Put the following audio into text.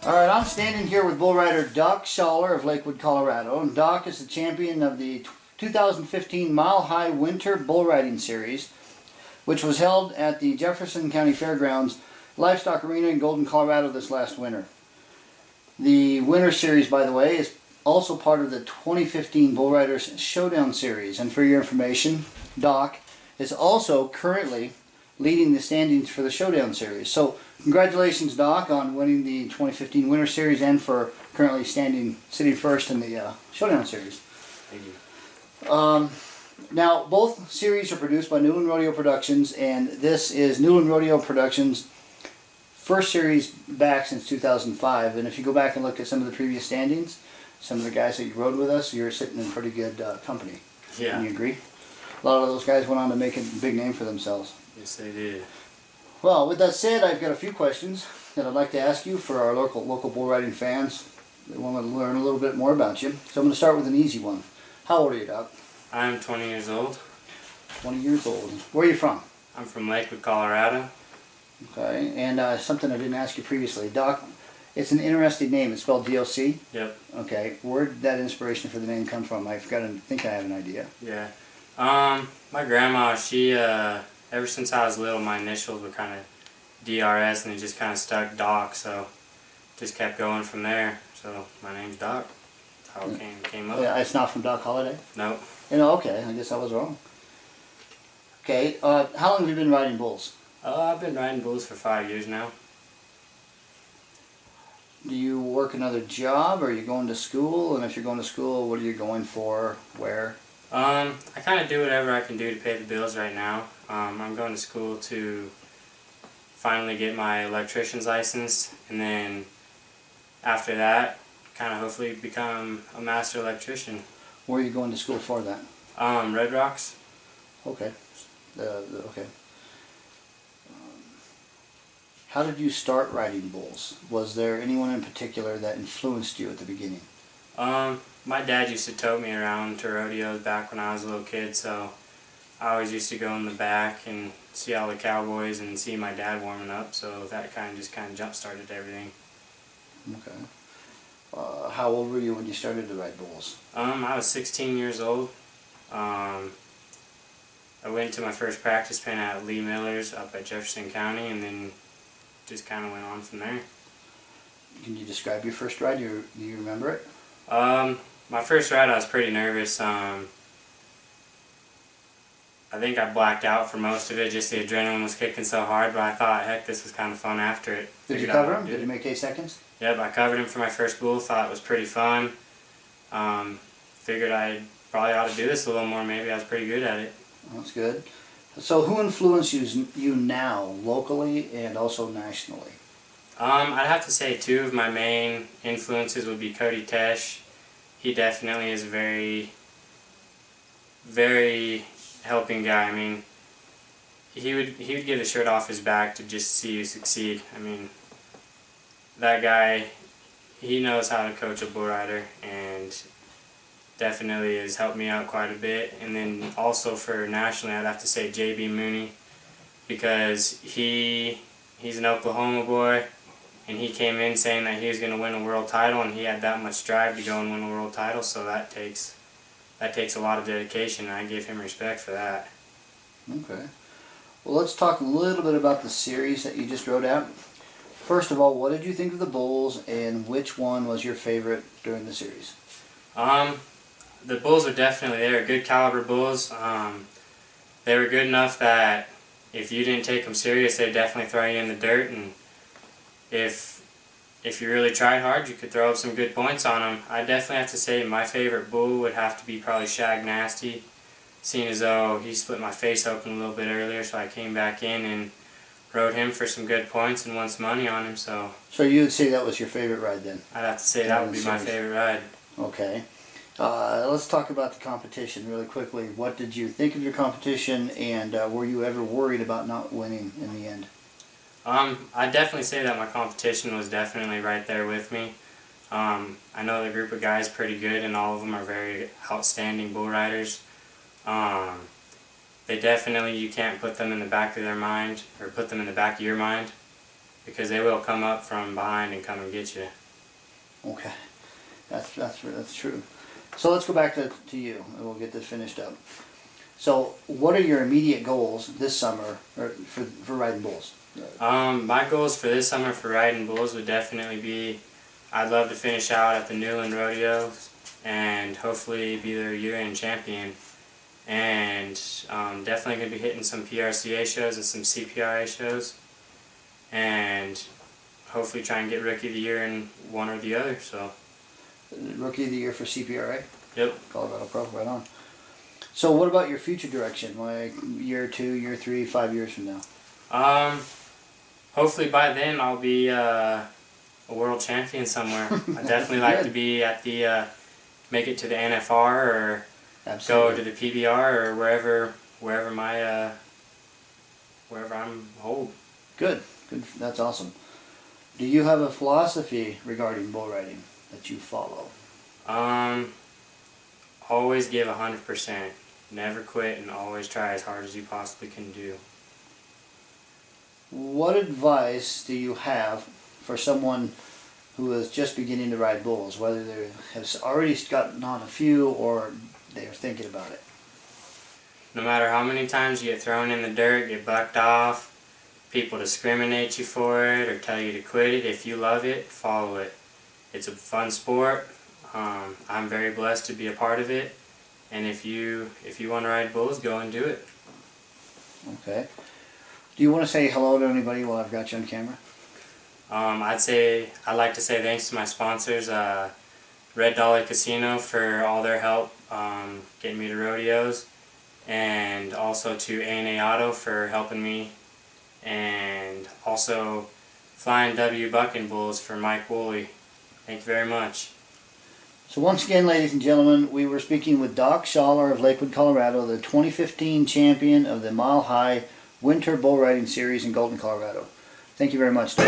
Alright, I'm standing here with bull rider Doc Schaller of Lakewood, Colorado. And Doc is the champion of the 2015 Mile High Winter Bull Riding Series, which was held at the Jefferson County Fairgrounds Livestock Arena in Golden, Colorado this last winter. The Winter Series, by the way, is also part of the 2015 Bull Riders Showdown Series. And for your information, Doc is also currently leading the standings for the Showdown Series. So congratulations, Doc, on winning the 2015 Winter Series and for currently sitting first in the Showdown Series. Thank you. Now, both series are produced by Newland Rodeo Productions, and this is Newland Rodeo Productions' first series back since 2005. And if you go back and look at some of the previous standings, some of the guys that you rode with us, you're sitting in pretty good company. Yeah. Can you agree? A lot of those guys went on to make a big name for themselves. Yes, they did. Well, with that said, I've got a few questions that I'd like to ask you for our local bull riding fans. They want to learn a little bit more about you. So I'm going to start with an easy one. How old are you, Doc? I'm 20 years old. 20 years old. Where are you from? I'm from Lakewood, Colorado. Okay, and something I didn't ask you previously. Doc, it's an interesting name. It's spelled D-O-C? Yep. Okay, where did that inspiration for the name come from? I think I have an idea. Yeah. My grandma, she, ever since I was little, my initials were kind of DRS, and it just kind of stuck Doc, so just kept going from there. So my name's Doc. That's how it came up. Yeah, it's not from Doc Holliday? Nope. Okay, I guess I was wrong. Okay, how long have you been riding bulls? I've been riding bulls for 5 years now. Do you work another job, or are you going to school? And if you're going to school, what are you going for? Where? I kind of do whatever I can do to pay the bills right now. I'm going to school to finally get my electrician's license, and then after that, kind of hopefully become a master electrician. Where are you going to school for that? Red Rocks. Okay. Okay. How did you start riding bulls? Was there anyone in particular that influenced you at the beginning? My dad used to tote me around to rodeos back when I was a little kid, so I always used to go in the back and see all the cowboys and see my dad warming up, so that kind of jump-started everything. Okay. How old were you when you started to ride bulls? I was 16 years old. I went to my first practice pen at Lee Miller's up at Jefferson County, and then just kind of went on from there. Can you describe your first ride? Do you remember it? My first ride, I was pretty nervous. I think I blacked out for most of it. Just the adrenaline was kicking so hard, but I thought, heck, this was kind of fun after it. Did you cover him? Did you make 8 seconds? Yep, I covered him for my first bull. Thought it was pretty fun. Figured I probably ought to do this a little more. Maybe I was pretty good at it. That's good. So who influences you now, locally and also nationally? I'd have to say 2 of my main influences would be Cody Tesh. He definitely is a very, very helping guy. I mean, he would give the shirt off his back to just see you succeed. I mean, that guy, he knows how to coach a bull rider, and definitely has helped me out quite a bit. And then also for nationally, I'd have to say J.B. Mooney, because he's an Oklahoma boy, and he came in saying that he was going to win a world title, and he had that much drive to go and win a world title, so that takes a lot of dedication, and I give him respect for that. Okay. Well, let's talk a little bit about the series that you just rode out. First of all, what did you think of the bulls, and which one was your favorite during the series? The bulls were definitely, they were good caliber bulls. They were good enough that if you didn't take them serious, they'd definitely throw you in the dirt, and if you really tried hard, you could throw up some good points on them. I definitely have to say my favorite bull would have to be probably Shag Nasty, seeing as though he split my face open a little bit earlier, so I came back in and rode him for some good points and won some money on him. So you would say that was your favorite ride then? I'd have to say that would be my favorite ride. Okay. Let's talk about the competition really quickly. What did you think of your competition, and were you ever worried about not winning in the end? I'd definitely say that my competition was definitely right there with me. I know the group of guys pretty good, and all of them are very outstanding bull riders. They definitely, you can't put them in the back of their mind, or put them in the back of your mind, because they will come up from behind and come and get you. Okay, that's true. So let's go back to you, and we'll get this finished up. So, what are your immediate goals this summer for riding bulls? My goals for this summer for riding bulls would definitely be, I'd love to finish out at the Newland Rodeo and hopefully be their year-end champion. And definitely going to be hitting some PRCA shows and some CPRA shows. And hopefully try and get Rookie of the Year in one or the other. So. Rookie of the Year for CPRA? Yep. Colorado Pro, right on. So what about your future direction, like year 2, year 3, 5 years from now? Hopefully by then I'll be a world champion somewhere. I definitely like to be at the, make it to the NFR or Absolutely. go to the PBR or wherever I'm hold. Good, that's awesome. Do you have a philosophy regarding bull riding that you follow? Always give 100%. Never quit and always try as hard as you possibly can do. What advice do you have for someone who is just beginning to ride bulls, whether they have already gotten on a few or they're thinking about it? No matter how many times you get thrown in the dirt, get bucked off, people discriminate you for it or tell you to quit it, if you love it, follow it. It's a fun sport. I'm very blessed to be a part of it, and if you want to ride bulls, go and do it. Okay. Do you want to say hello to anybody while I've got you on camera? I'd like to say thanks to my sponsors, Red Dollar Casino for all their help getting me to rodeos, and also to A&A Auto for helping me, and also Flying W Bucking Bulls for Mike Woolley. Thank you very much. So once again, ladies and gentlemen, we were speaking with Doc Schaler of Lakewood, Colorado, the 2015 champion of the Mile High Winter Bull Riding Series in Golden, Colorado. Thank you very much, Doc.